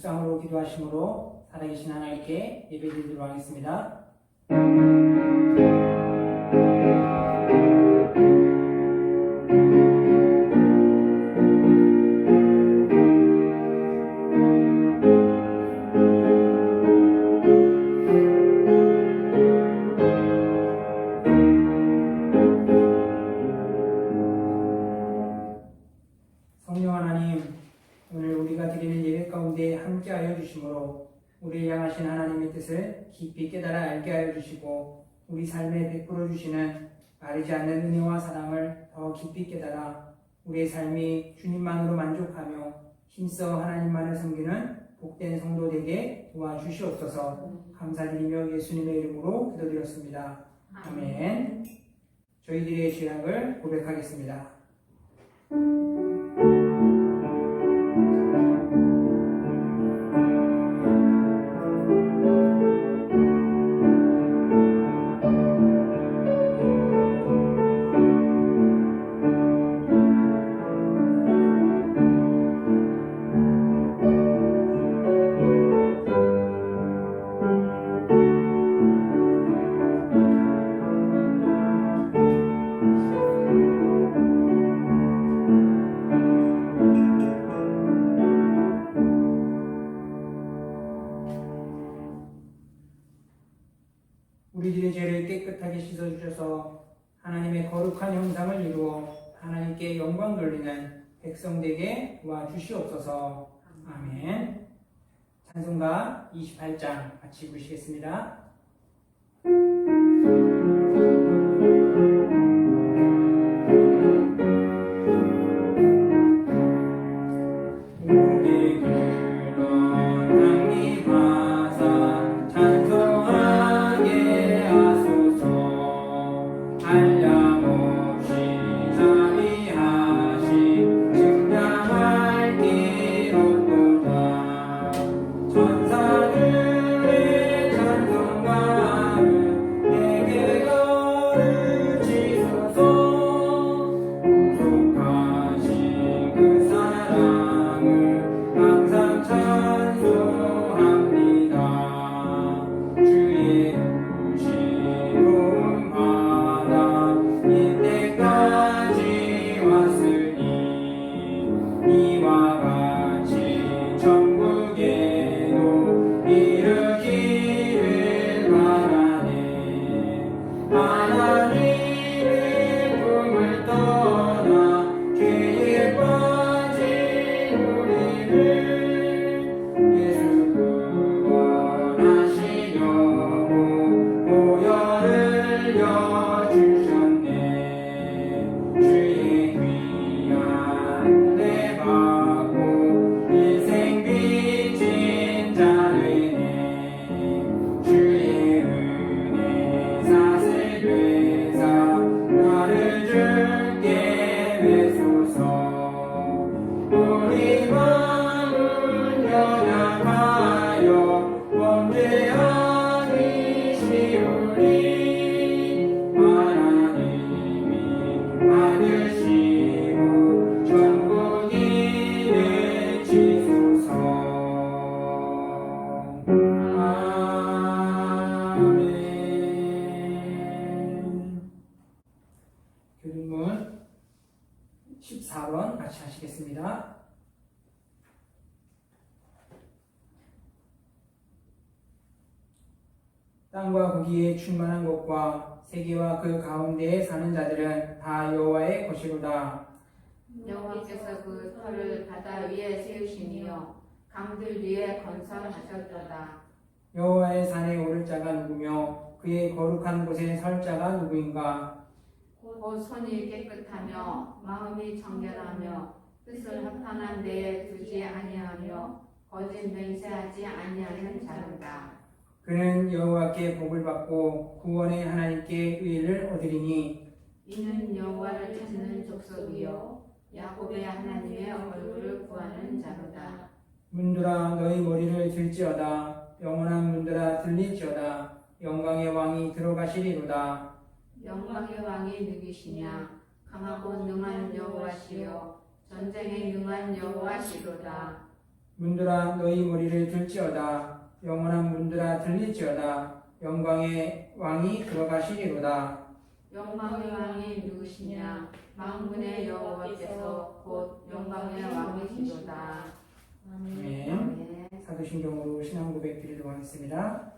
묵상으로 기도하심으로 살아계신 하나님께 예배드리도록 하겠습니다. 성령 하나님, 오늘 우리가 드리는 예배 가운데 함께하여 주심으로 우리를 향하신 하나님의 뜻을 깊이 깨달아 알게 하여 주시고 우리 삶에 베풀어 주시는 마르지 않는 은혜와 사랑을 더 깊이 깨달아 우리의 삶이 주님만으로 만족하며 힘써 하나님만을 섬기는 복된 성도 되게 도와주시옵소서. 감사드리며 예수님의 이름으로 기도드렸습니다. 아멘. 저희들의 죄악을 고백하겠습니다. 우리들의 죄를 깨끗하게 씻어주셔서 하나님의 거룩한 형상을 이루어 하나님께 영광 돌리는 백성되게 도와주시옵소서. 아멘. 찬송가 28장 같이 부르시겠습니다. 교리문 14번 같이 하시겠습니다. 땅과 거기에 충만한 것과 세계와 그 가운데에 사는 자들은 다 여호와의 것이로다. 여호와께서 그 터를 바다 위에 세우시며 강들 위에 건설하셨도다. 여호와의 산에 오를 자가 누구며 그의 거룩한 곳에 설 자가 누구인가? 곧 손이 깨끗하며 마음이 정결하며 뜻을 합판한 데에 두지 아니하며 거짓 맹세하지 아니하는 자로다. 그는 여호와께 복을 받고 구원의 하나님께 의를 얻으리니 이는 여호와를 찾는 족속이요 야곱의 하나님의 얼굴을 구하는 자로다. 문들아 너희 머리를 들지어다. 영원한 문들아 들릴지어다. 영광의 왕이 들어가시리로다. 영광의 왕이 누구시냐? 강하고 능한 여호와시요 전쟁에 능한 여호와시로다. 문들아 너희 머리를 들지어다. 영원한 문들아 들릴지어다. 영광의 왕이 들어가시리로다. 영광의 왕이 누구시냐? 만군의 여호와께서 곧 영광의 왕이시로다. 아멘. 아멘. 사도신경으로 신앙 고백 드리도록 하겠습니다.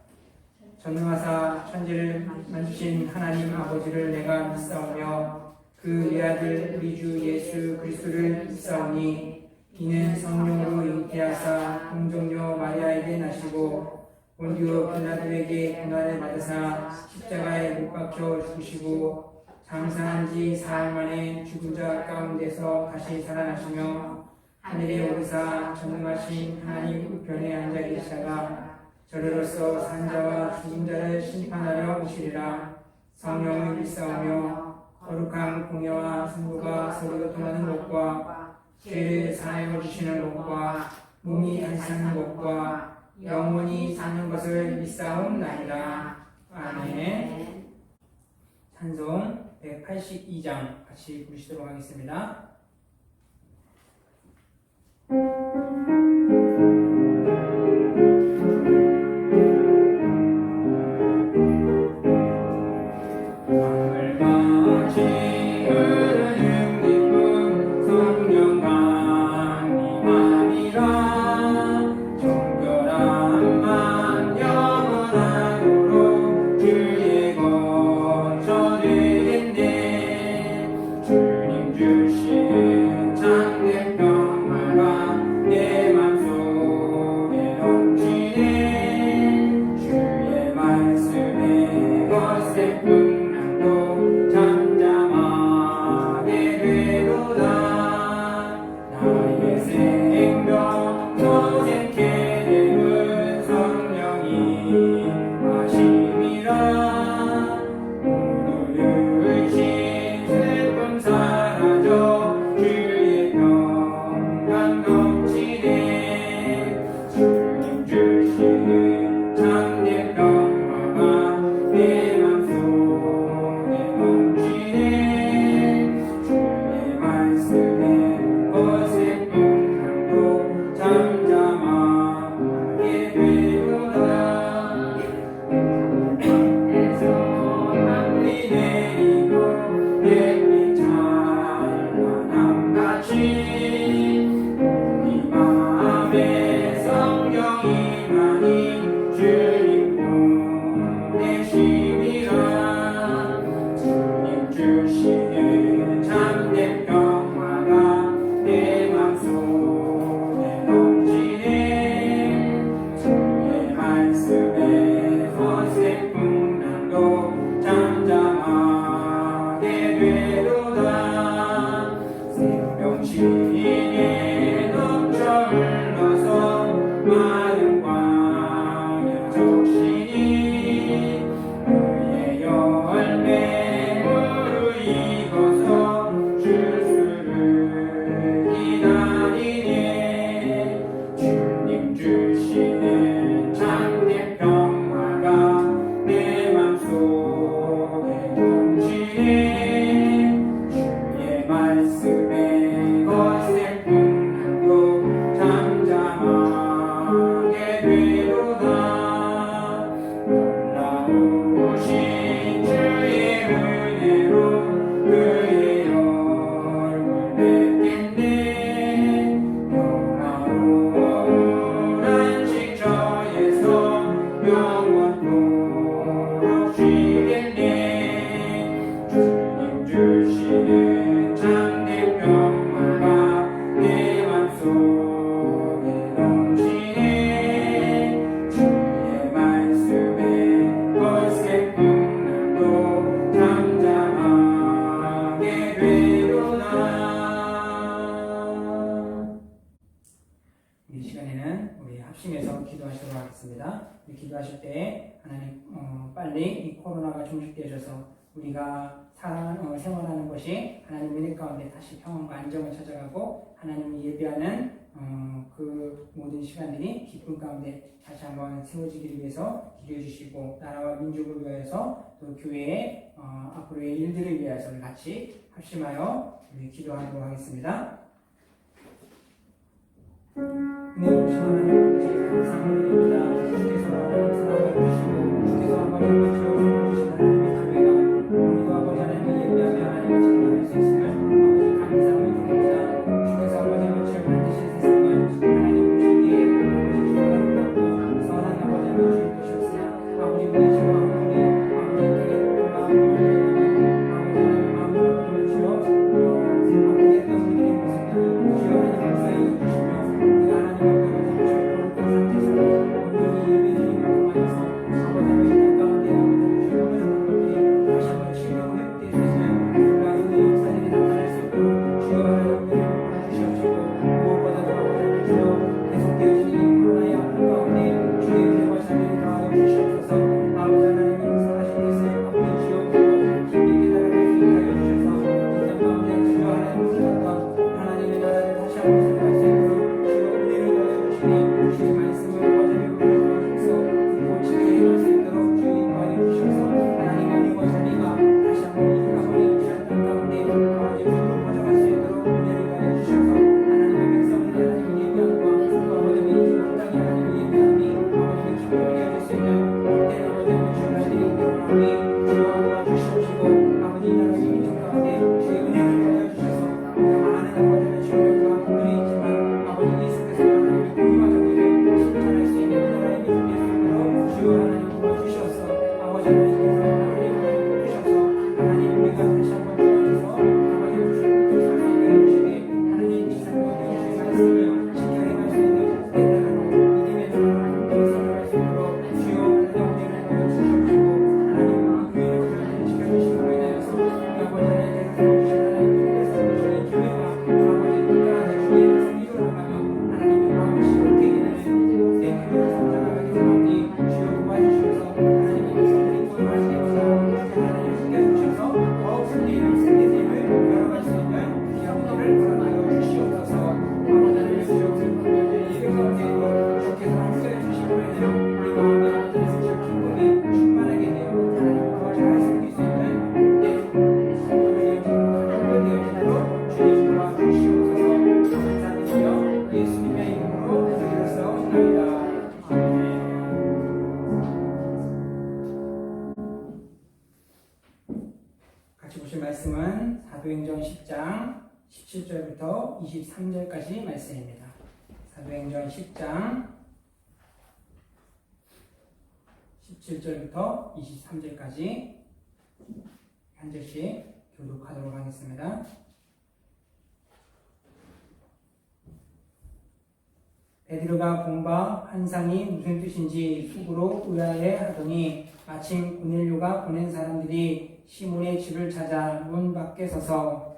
전능하사 천지를 만드신 하나님 아버지를 내가 믿사오며 그 외아들 우리 주 예수 그리스도를 믿사오니 이는 성령으로 잉태하사 동정녀 마리아에게 나시고 본디오 빌라도에게 고난을 받으사 십자가에 못 박혀 죽으시고 장사한 지 사흘 만에 죽은 자 가운데서 다시 살아나시며 하늘에 오르사 전능하신 하나님 우편에 앉아 계시다가 저리로서 산자와 죽은 자를 심판하려 오시리라. 성령을 믿사오며 거룩한 공예와 성부가 서로 교통하는 것과 죄를 사하여 주시는 것과 몸이 다시 사는 것과 영원히 사는 것을 믿사옵나이다. 아멘. 찬송 182장 같이 부르시도록 하겠습니다. 이 시간에는 우리 합심해서 기도하시도록 하겠습니다. 기도하실 때 하나님 빨리 이 코로나가 종식되셔서 우리가 생활하는 것이 하나님 은혜 가운데 다시 평안과 안정을 찾아가고 하나님을 예배하는 그 모든 시간들이 기쁨 가운데 다시 한번 세워지기를 위해서 기도해 주시고 나라와 민족을 위하여서 또 교회의 앞으로의 일들을 위해서 같이 합심하여 우리 기도하도록 하겠습니다. 은혜를 주신 하나님 아버지 감사함을 드립니다. 주께서 하나님 사랑을 주시고 주께서 아버지 지어주신 하나님의 교회가 오늘도 아버지 하나님의 예배하며 하나님을 찬양할 수 있음을 아버지 감사함을 드립니다. 주께서 아버지 빛을 만드신 세상을 하나님 보시기에 아버지 주가 아름답고 선한 아버지 하나님 주셨으나 아버지 우리 죄와 우리 아버지 교회와 마음을 주여 아버지 했던 우리들의 모습들이 주여 하나님 감사히 여기시며 우리가 하나님 앞에 절대로 상태에서 온전히 예배드리는 동안에서 아버지 하나님 가운데 아버지 주여 하나님 것들이 다시 한번 치유되고 회복될 수 있는 그러한 은혜의 역사들이 나타날 수 있도록 주여 하나님 은혜를 보여주시옵시고 무엇보다도 아버지 하나님 주여 계속되어지는 이 코로나의 아픔 가운데 주의 은혜와 자비를 더하여 주시옵소서. 아버지 하나님의 역사하신 것을 아버지 주여 깊이 깨달아 수 있게 하여 주셔서 이 땅 가운데 주여 하나님 우리가 하나님의 나라를 다시 한번 생각할 수 있도록 주여 은혜를 더하여 주시니 주의 말씀을 거듭이 보여주셔서 고치게 행할 수 있도록 주의 인도하여 주셔서 하나님의 은혜와 자비가 다시 한번 이 아버지 귀한 땅 가운데 아버지 주로 퍼져갈 수 있도록 은혜를 더하여 주셔서 하나님의 백성들이 하나님의 예배함과 아버지 민족의 땅이 하나님의 예배함이 아버지의 기쁨이 되어질 수 있는 복된 아버지 주의 날들이 일어나니 주여 도와주시옵시고 아버지 이 나라의 민족 가운데 주의 은혜를 더하여 주셔서 많은 아버지의 주님과 분들이 있지만 아버지 예수께서 하나님의 공의와 정의를 실천할 수 있는 이 나라의 민족이 되도록 주여 하나님 도와주셔서 아버지 하나님께서 하나님을 주셔서 하나님 우리가 다시 한번 도와주셔서 아버지 주님께서 해주시되 하나님 이 삶과 주의 말씀을 지켜 행할 수 있는 대단한 믿음의 사람으로 살아갈 수 있도록 주여 하나님 은혜를 더하여 주시옵시고 하나님 우리 교회를 지켜주심으로 인하여서 우리 아버지 하나님께서 세워주신 하나님 주의 교회가 아버지 끝까지 주의 승리로 나가며 하나님의 마음을 시원케 되는 내 교회를 성장하게 되나니 주여 도와주셔서 하나님의 백성들이 구원하실 때마다 하나님 함께 해주셔서 더욱 승리를 열어갈 수 있는 귀한 은혜를 허락하여 주시옵소서. 아버지 하나님 주여 우리 예배 가운데에도 주께서 함께 해주심으로 인하여 우리 마음에 아버지의 기쁨이 충만하게 되어 하나님과 잘 섬길 수 있는 주님 도와주시옵소서. 감사드리며 예수님의 이름으로 기도했사옵나이다. 아멘. 같이 보실 말씀은 사도행전 10장 17절부터 23절까지 말씀입니다. 사도행전 10장 17절부터 23절까지 한 절씩 교독하도록 하겠습니다. 베드로가 본 바 환상이 무슨 뜻인지 속으로 의아해 하더니 마침 고넬료가 보낸 사람들이 시몬의 집을 찾아 문 밖에 서서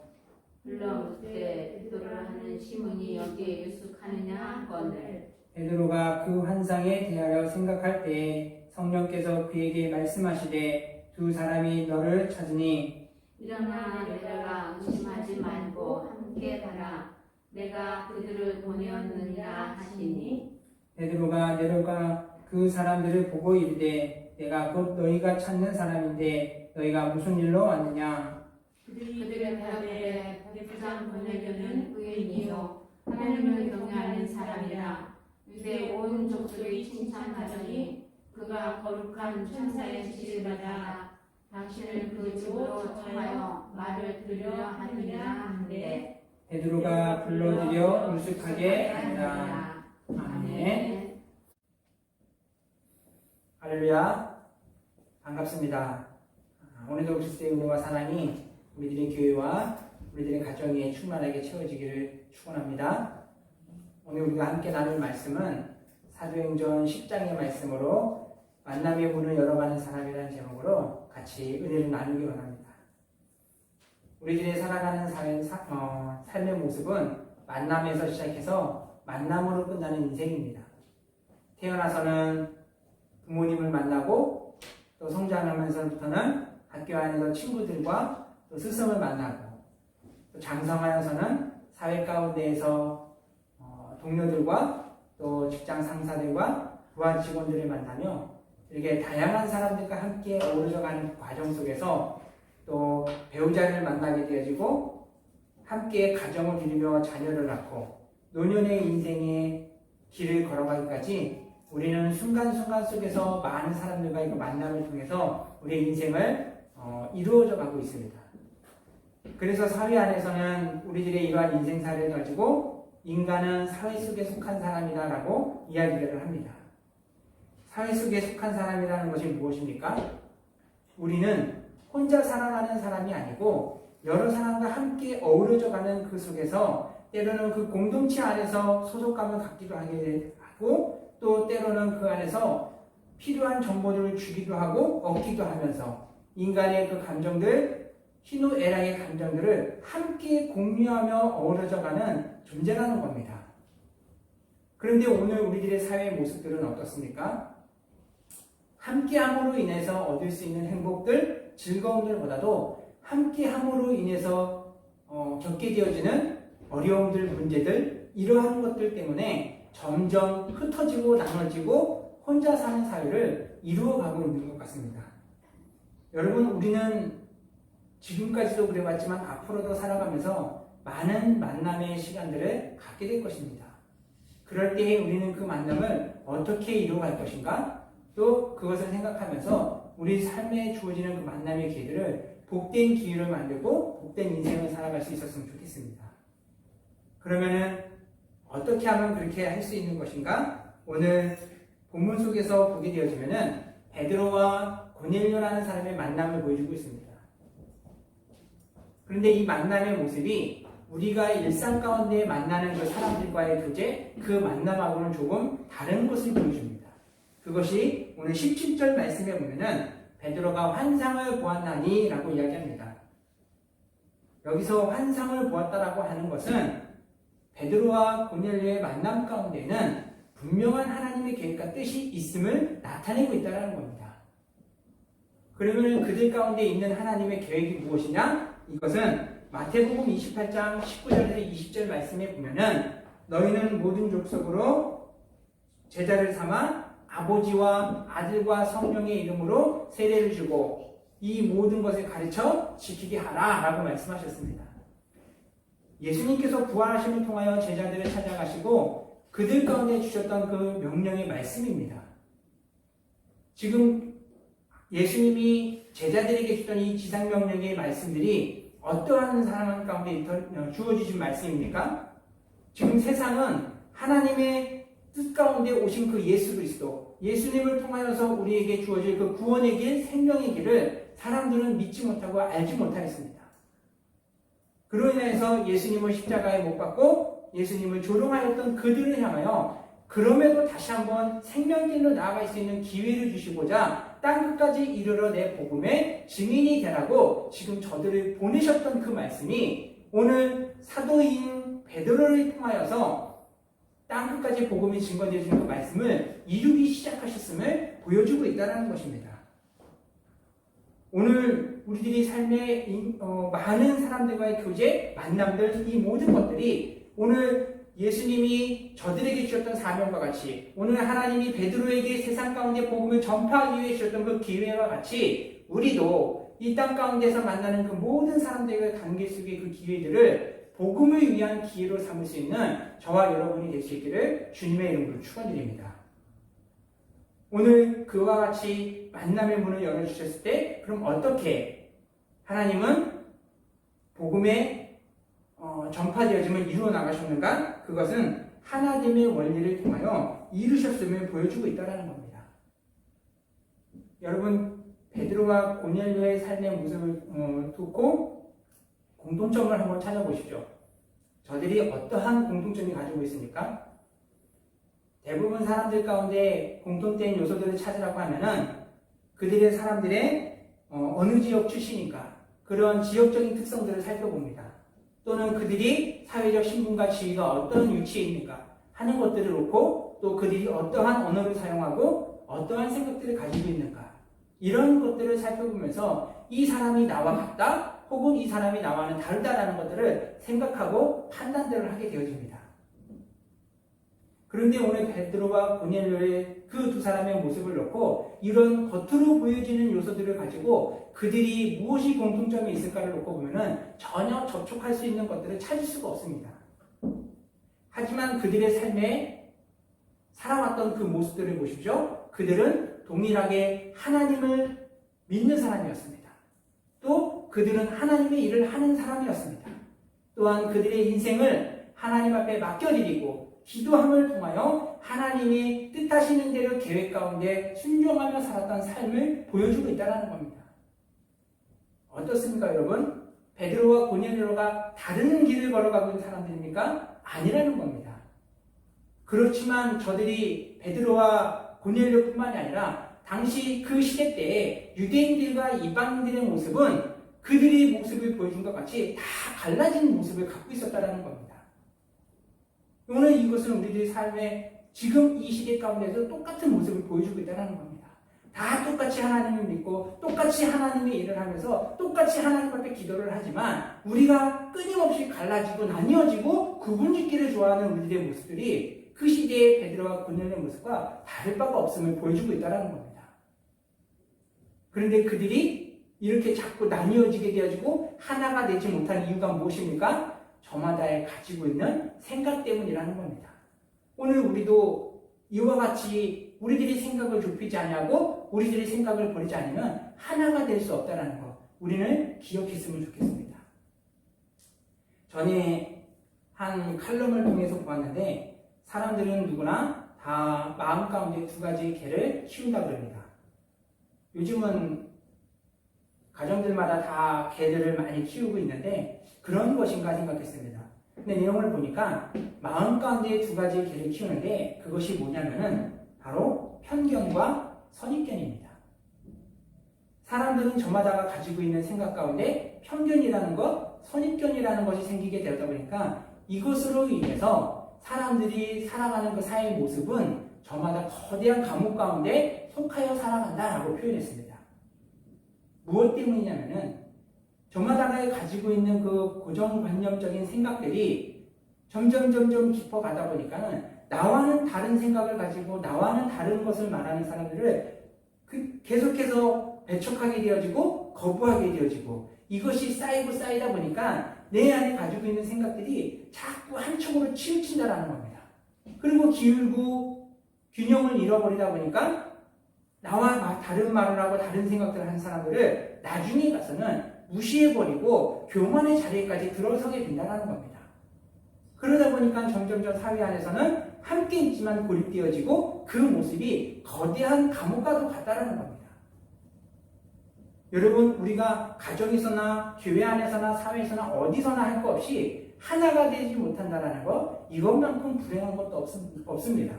불러묻되 베드로라 하는 시몬이 여기에 유숙하느냐 하거늘 베드로가 그 환상에 대하여 생각할 때에 성령께서 그에게 말씀하시되 두 사람이 너를 찾으니 일어나 내려가 의심하지 말고 함께 가라. 내가 그들을 보내었느니라 하시니 베드로가 내려가 그 사람들을 보고 이르되 내가 곧 너희가 찾는 사람인데 너희가 무슨 일로 왔느냐. 그들의 대답에 부장 고넬료는 의인이요 하나님을 경외하는 사람이라. 유대 온 족속이 칭찬하더니 그가 거룩한 천사의 지시를 받아 당신을 그 집으로 청하여 말을 들으려 하느니라 한데 베드로가 불러들여 유숙하게 하니라. 아멘. 할렐루야. 반갑습니다. 오늘도 그리스도의 은혜와 사랑이 우리들의 교회와 우리들의 가정에 충만하게 채워지기를 축원합니다. 오늘 우리가 함께 나눌 말씀은 사도행전 10장의 말씀으로 만남의 문을 열어가는 사람이라는 제목으로 같이 은혜를 나누기 원합니다. 우리들의 살아가는 삶의 모습은 만남에서 시작해서 만남으로 끝나는 인생입니다. 태어나서는 부모님을 만나고 또 성장하면서부터는 학교 안에서 친구들과 또 스승을 만나고 또 장성하여서는 사회 가운데에서 동료들과 또 직장 상사들과 부하 직원들을 만나며 이렇게 다양한 사람들과 함께 어우러져가는 과정 속에서 또 배우자를 만나게 되어지고 함께 가정을 이루며 자녀를 낳고 노년의 인생의 길을 걸어가기까지 우리는 순간순간 속에서 많은 사람들과의 그 만남을 통해서 우리의 인생을 이루어져 가고 있습니다. 그래서 사회 안에서는 우리들의 이러한 인생사를 가지고 인간은 사회 속에 속한 사람이다라고 이야기를 합니다. 사회 속에 속한 사람이라는 것이 무엇입니까? 우리는 혼자 살아가는 사람이 아니고 여러 사람과 함께 어우러져 가는 그 속에서 때로는 그 공동체 안에서 소속감을 갖기도 하고 또 때로는 그 안에서 필요한 정보들을 주기도 하고 얻기도 하면서 인간의 그 감정들, 희노애락의 감정들을 함께 공유하며 어우러져 가는 존재라는 겁니다. 그런데 오늘 우리들의 사회의 모습들은 어떻습니까? 함께함으로 인해서 얻을 수 있는 행복들, 즐거움들보다도 함께함으로 인해서 겪게 되어지는 어려움들, 문제들, 이러한 것들 때문에 점점 흩어지고 나눠지고 혼자 사는 사회를 이루어가고 있는 것 같습니다. 여러분, 우리는 지금까지도 그래왔지만 앞으로도 살아가면서 많은 만남의 시간들을 갖게 될 것입니다. 그럴 때에 우리는 그 만남을 어떻게 이루어갈 것인가? 또 그것을 생각하면서 우리 삶에 주어지는 그 만남의 기회들을 복된 기회를 만들고 복된 인생을 살아갈 수 있었으면 좋겠습니다. 그러면은 어떻게 하면 그렇게 할 수 있는 것인가? 오늘 본문 속에서 보게 되어지면은 베드로와 고넬료라는 사람의 만남을 보여주고 있습니다. 그런데 이 만남의 모습이 우리가 일상 가운데 만나는 그 사람들과의 교제, 그 만남하고는 조금 다른 것을 보여줍니다. 그것이 오늘 17절 말씀에 보면은 베드로가 환상을 보았나니 라고 이야기합니다. 여기서 환상을 보았다라고 하는 것은 베드로와 고넬료의 만남 가운데는 분명한 하나님의 계획과 뜻이 있음을 나타내고 있다는 겁니다. 그러면 그들 가운데 있는 하나님의 계획이 무엇이냐? 이것은 마태복음 28장 19절에서 20절 말씀에 보면은 너희는 모든 족속으로 제자를 삼아 아버지와 아들과 성령의 이름으로 세례를 주고 이 모든 것을 가르쳐 지키게 하라 라고 말씀하셨습니다. 예수님께서 부활하심을 통하여 제자들을 찾아가시고 그들 가운데 주셨던 그 명령의 말씀입니다. 지금 예수님이 제자들에게 주던 이 지상명령의 말씀들이 어떠한 사람 가운데 주어주신 말씀입니까? 지금 세상은 하나님의 뜻 가운데 오신 그 예수 그리스도, 예수님을 통하여서 우리에게 주어질 그 구원의 길, 생명의 길을 사람들은 믿지 못하고 알지 못하였습니다. 그로 인해서 예수님을 십자가에 못 박고 예수님을 조롱하였던 그들을 향하여 그럼에도 다시 한번 생명길로 나아갈 수 있는 기회를 주시고자 땅끝까지 이르러 내 복음의 증인이 되라고 지금 저들을 보내셨던 그 말씀이 오늘 사도인 베드로를 통하여서 땅끝까지 복음이 증거되어지는 그 말씀을 이루기 시작하셨음을 보여주고 있다는 것입니다. 오늘 우리들이 삶에 많은 사람들과의 교제, 만남들, 이 모든 것들이 오늘 예수님이 저들에게 주셨던 사명과 같이 오늘 하나님이 베드로에게 세상 가운데 복음을 전파하기 위해 주셨던 그 기회와 같이 우리도 이 땅 가운데서 만나는 그 모든 사람들과의 관계 속의 그 기회들을 복음을 위한 기회로 삼을 수 있는 저와 여러분이 될 수 있기를 주님의 이름으로 축원드립니다. 오늘 그와 같이 만남의 문을 열어주셨을 때 그럼 어떻게 하나님은 복음의 전파되어짐을 이루어 나가셨는가? 그것은 하나님의 원리를 통하여 이루셨음을 보여주고 있다는 겁니다. 여러분, 베드로와 고넬료의 삶의 모습을 듣고 공통점을 한번 찾아보십시오. 저들이 어떠한 공통점이 가지고 있습니까? 대부분 사람들 가운데 공통된 요소들을 찾으라고 하면은 그들의 사람들의 어느 지역 출신인가 그런 지역적인 특성들을 살펴봅니다. 또는 그들이 사회적 신분과 지위가 어떤 위치에 있는가 하는 것들을 놓고 또 그들이 어떠한 언어를 사용하고 어떠한 생각들을 가지고 있는가 이런 것들을 살펴보면서 이 사람이 나와 같다 혹은 이 사람이 나와는 다르다라는 것들을 생각하고 판단들을 하게 되어집니다. 그런데 오늘 베드로와 고넬료의 그 두 사람의 모습을 놓고 이런 겉으로 보여지는 요소들을 가지고 그들이 무엇이 공통점이 있을까를 놓고 보면은 전혀 접촉할 수 있는 것들을 찾을 수가 없습니다. 하지만 그들의 삶에 살아왔던 그 모습들을 보십시오. 그들은 동일하게 하나님을 믿는 사람이었습니다. 또 그들은 하나님의 일을 하는 사람이었습니다. 또한 그들의 인생을 하나님 앞에 맡겨드리고 기도함을 통하여 하나님이 뜻하시는 대로 계획 가운데 순종하며 살았던 삶을 보여주고 있다는 겁니다. 어떻습니까, 여러분? 베드로와 고넬료가 다른 길을 걸어가고 있는 사람들입니까? 아니라는 겁니다. 그렇지만 저들이 베드로와 고넬료뿐만이 아니라 당시 그 시대 때에 유대인들과 이방인들의 모습은 그들의 모습을 보여준 것 같이 다 갈라진 모습을 갖고 있었다는 겁니다. 오늘 이것은 우리들의 삶에 지금 이 시대 가운데서 똑같은 모습을 보여주고 있다는 겁니다. 다 똑같이 하나님을 믿고 똑같이 하나님의 일을 하면서 똑같이 하나님 앞에 기도를 하지만 우리가 끊임없이 갈라지고 나뉘어지고 구분짓기를 좋아하는 우리들의 모습들이 그 시대의 베드로와 고넬료의 모습과 다를 바가 없음을 보여주고 있다는 겁니다. 그런데 그들이 이렇게 자꾸 나뉘어지게 되어지고 하나가 되지 못한 이유가 무엇입니까? 저마다에 가지고 있는 생각 때문이라는 겁니다. 오늘 우리도 이와 같이 우리들이 생각을 좁히지 않냐고 우리들의 생각을 버리지 않으면 하나가 될 수 없다는 것, 우리는 기억했으면 좋겠습니다. 전에 한 칼럼을 통해서 보았는데 사람들은 누구나 다 마음 가운데 두 가지의 개를 키운다고 합니다. 요즘은 가정들마다 다 개들을 많이 키우고 있는데 그런 것인가 생각했습니다. 근데 내용을 보니까 마음 가운데 두 가지의 개를 키우는데 그것이 뭐냐면은 바로 편견과 선입견입니다. 사람들은 저마다가 가지고 있는 생각 가운데 편견이라는 것, 선입견이라는 것이 생기게 되었다 보니까 이것으로 인해서 사람들이 살아가는 그 사회의 모습은 저마다 거대한 감옥 가운데 속하여 살아간다라고 표현했습니다. 무엇 때문이냐면은 저마다가 가지고 있는 그 고정관념적인 생각들이 점점 깊어가다 보니까는 나와는 다른 생각을 가지고 나와는 다른 것을 말하는 사람들을 계속해서 배척하게 되어지고 거부하게 되어지고 이것이 쌓이다 보니까 내 안에 가지고 있는 생각들이 자꾸 한쪽으로 치우친다라는 겁니다. 그리고 기울고 균형을 잃어버리다 보니까 나와 다른 말을 하고 다른 생각들을 하는 사람들을 나중에 가서는 무시해버리고 교만의 자리에까지 들어서게 된다는 겁니다. 그러다 보니까 점점 사회 안에서는 함께 있지만 고립되어지고 그 모습이 거대한 감옥과도 같다는 겁니다. 여러분, 우리가 가정에서나 교회 안에서나 사회에서나 어디서나 할 것 없이 하나가 되지 못한다는 것, 이것만큼 불행한 것도 없습니다.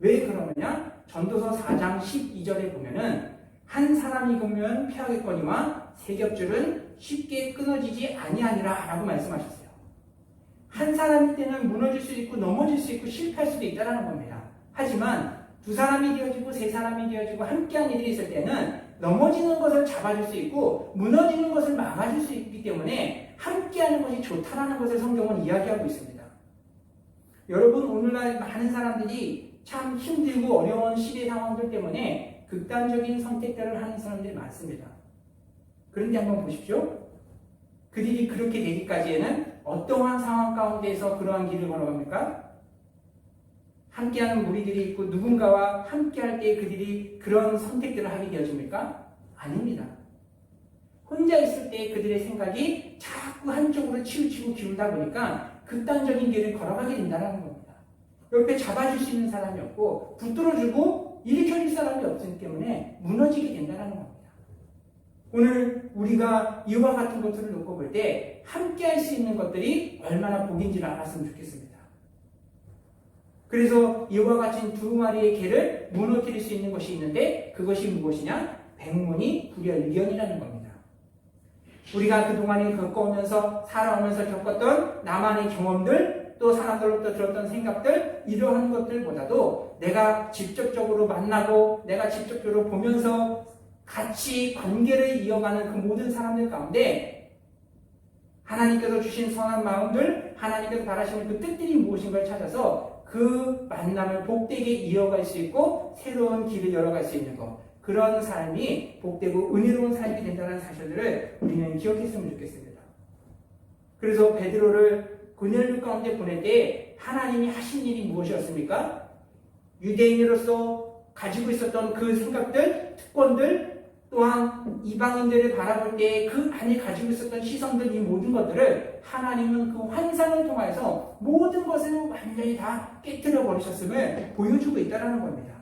왜 그러느냐? 전도서 4장 12절에 보면은 한 사람이 보면 피하겠거니와 세 겹줄은 쉽게 끊어지지 아니하니라 라고 말씀하셨어요. 한 사람일 때는 무너질 수 있고 넘어질 수 있고 실패할 수도 있다는 겁니다. 하지만 두 사람이 되어지고 세 사람이 되어지고 함께한 일이 있을 때는 넘어지는 것을 잡아줄 수 있고 무너지는 것을 막아줄 수 있기 때문에 함께하는 것이 좋다라는 것을 성경은 이야기하고 있습니다. 여러분, 오늘날 많은 사람들이 참 힘들고 어려운 시대 상황들 때문에 극단적인 선택들을 하는 사람들이 많습니다. 그런데 한번 보십시오. 그들이 그렇게 되기까지에는 어떠한 상황 가운데에서 그러한 길을 걸어갑니까? 함께하는 무리들이 있고 누군가와 함께할 때 그들이 그런 선택들을 하게 되어집니까? 아닙니다. 혼자 있을 때 그들의 생각이 자꾸 한쪽으로 치우치고 기울다 보니까 극단적인 길을 걸어가게 된다는 겁니다. 옆에 잡아줄 수 있는 사람이 없고 붙들어주고 일으켜줄 사람이 없기 때문에 무너지게 된다는 겁니다. 오늘 우리가 이와 같은 것들을 놓고 볼 때 함께 할 수 있는 것들이 얼마나 복인지를 알았으면 좋겠습니다. 그래서 이와 같은 두 마리의 개를 무너뜨릴 수 있는 것이 있는데 그것이 무엇이냐? 백문이 불여일견이라는 겁니다. 우리가 그동안에 겪어오면서 살아오면서 겪었던 나만의 경험들 또 사람들로부터 들었던 생각들 이러한 것들보다도 내가 직접적으로 만나고 내가 직접적으로 보면서 같이 관계를 이어가는 그 모든 사람들 가운데 하나님께서 주신 선한 마음들, 하나님께서 바라시는 그 뜻들이 무엇인가를 찾아서 그 만남을 복되게 이어갈 수 있고 새로운 길을 열어갈 수 있는 것, 그런 삶이 복되고 은혜로운 삶이 된다는 사실들을 우리는 기억했으면 좋겠습니다. 그래서 베드로를 고넬료 가운데 보낼 때 하나님이 하신 일이 무엇이었습니까? 유대인으로서 가지고 있었던 그 생각들, 특권들, 또한 이방인들을 바라볼 때 그 안에 가지고 있었던 시선들, 이 모든 것들을 하나님은 그 환상을 통해서 모든 것을 완전히 다 깨뜨려 버리셨음을 보여주고 있다는 겁니다.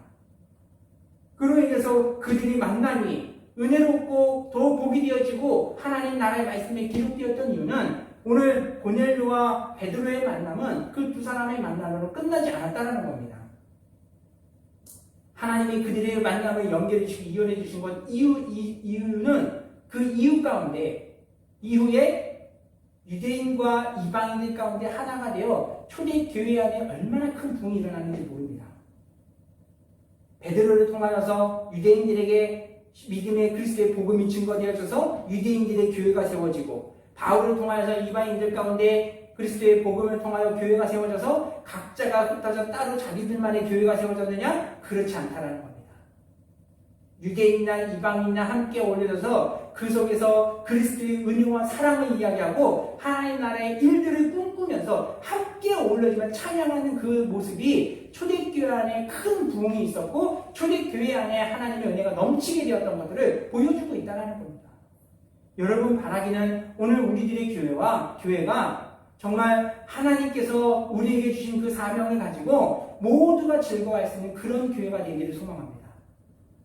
그로 인해서 그들이 만남이 은혜롭고 더 복이 되어지고 하나님 나라의 말씀에 기록되었던 이유는 오늘 고넬료와 베드로의 만남은 그 두 사람의 만남으로 끝나지 않았다는 겁니다. 하나님이 그들의 만남을 연결해 주시고 이혼해 주신 것 이유는 그 이유 가운데 이후에 유대인과 이방인들 가운데 하나가 되어 초대교회 안에 얼마나 큰 부흥이 일어났는지 모릅니다. 베드로를 통하여서 유대인들에게 믿음의 그리스도의 복음이 증거되어져서 유대인들의 교회가 세워지고, 바울을 통하여서 이방인들 가운데 그리스도의 복음을 통하여 교회가 세워져서 각자가 흩어져 따로 자기들만의 교회가 세워졌느냐? 그렇지 않다라는 겁니다. 유대인이나 이방인이나 함께 어울려져서 그 속에서 그리스도의 은혜와 사랑을 이야기하고 하나님 나라의 일들을 꿈꾸면서 함께 어울려지며 찬양하는 그 모습이 초대교회 안에 큰 부흥이 있었고 초대교회 안에 하나님의 은혜가 넘치게 되었던 것들을 보여주고 있다는 겁니다. 여러분 바라기는 오늘 우리들의 교회가 정말 하나님께서 우리에게 주신 그 사명을 가지고 모두가 즐거워할 수 있는 그런 교회가 되기를 소망합니다.